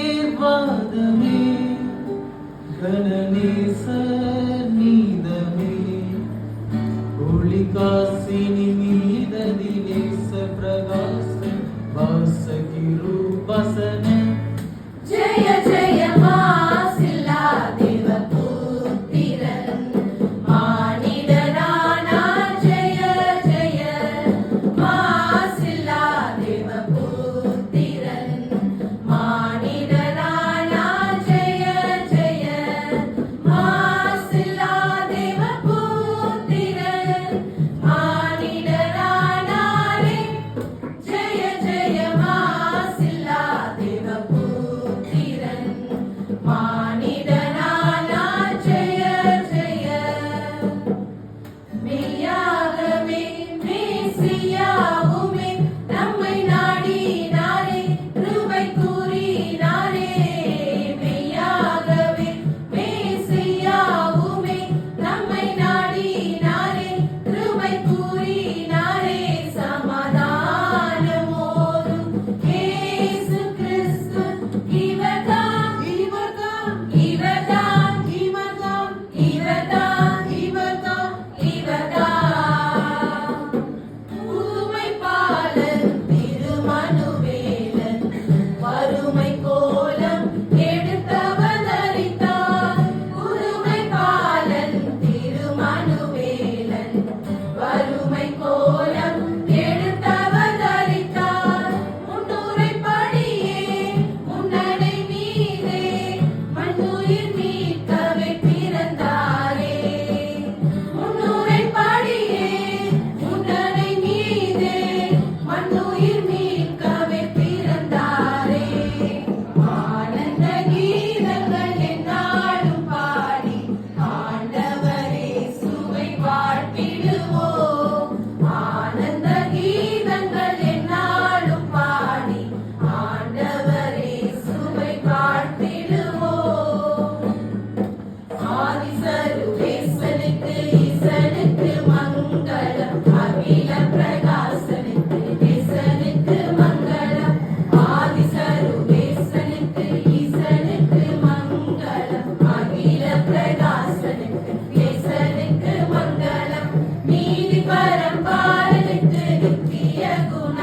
ஆசீர்வாதமே கணநேசர் நீதமே ஒளிகாசினி மீததி நேச பிரகாச வாசகிருபசன ஜெய ஜெய மாசில்லா தேவ புத்திரன் மானிடனானா ஜெய ஜெய மாசில்லா தேவ புத்திரன் மானிடனானா ஜெய ஜெய மாசில்லா தேவ புத்திரன் மானிடனானாரே ஜெய ஜெய மாசில்லா தேவ புத்திரன் மானிடனானா ஜெய ஜெய மெய்யாகவே மேசியாவுமே நம்மை நாடினாரே கிருபை கூறினாரே மெய்யாகவே மேசியாவுமே நம்மை நாடினாரே கிருபை கூறினாரே சமாதானமோடும் இயேசு கிறிஸ்து இவர்தான் இவர்தான் இவர்தான் இவர்தான் இவர்தான் இவர்தான் இவர்தான் புதுமை பாலன் திருமனுவேலன் வறுமை கோலம் எடுத்தவதரித்தார் புதுமை பாலன் திருமனுவேலன் வறுமை கோலம் எடுத்தவதரித்தார் முன்னுரைப்படியே முன்னடை மீதே மண்ணுயிர் மீட்கவே பிறந்தாரே முன்னுரைப்படியே முன்னடை மீதே மண்ணுயிர் மீட்கவே பிறந்தாரே ஆனந்த கீதங்கள் எந்நாளும் பாடி ஆண்டவரே சுவை வாழ்த்திடுவோம் ஆனந்த கீதங்கள் எந்நாளும் பாடி ஆண்டவரே சுவை வாழ்த்திடுவோம் ஆதிசருவேசனுக்கு ஈசனுக்கு மங்களம் அகில பிரகாசனுக்கு தேசனுக்கு மங்களம் ஆதிசருவேசனுக்கு ஈசனுக்கு மங்களம் அகில பிரகாசனுக்கு தேசனுக்கு மங்களம் நீதி பரம்பாலனுக்கு நித்திய குண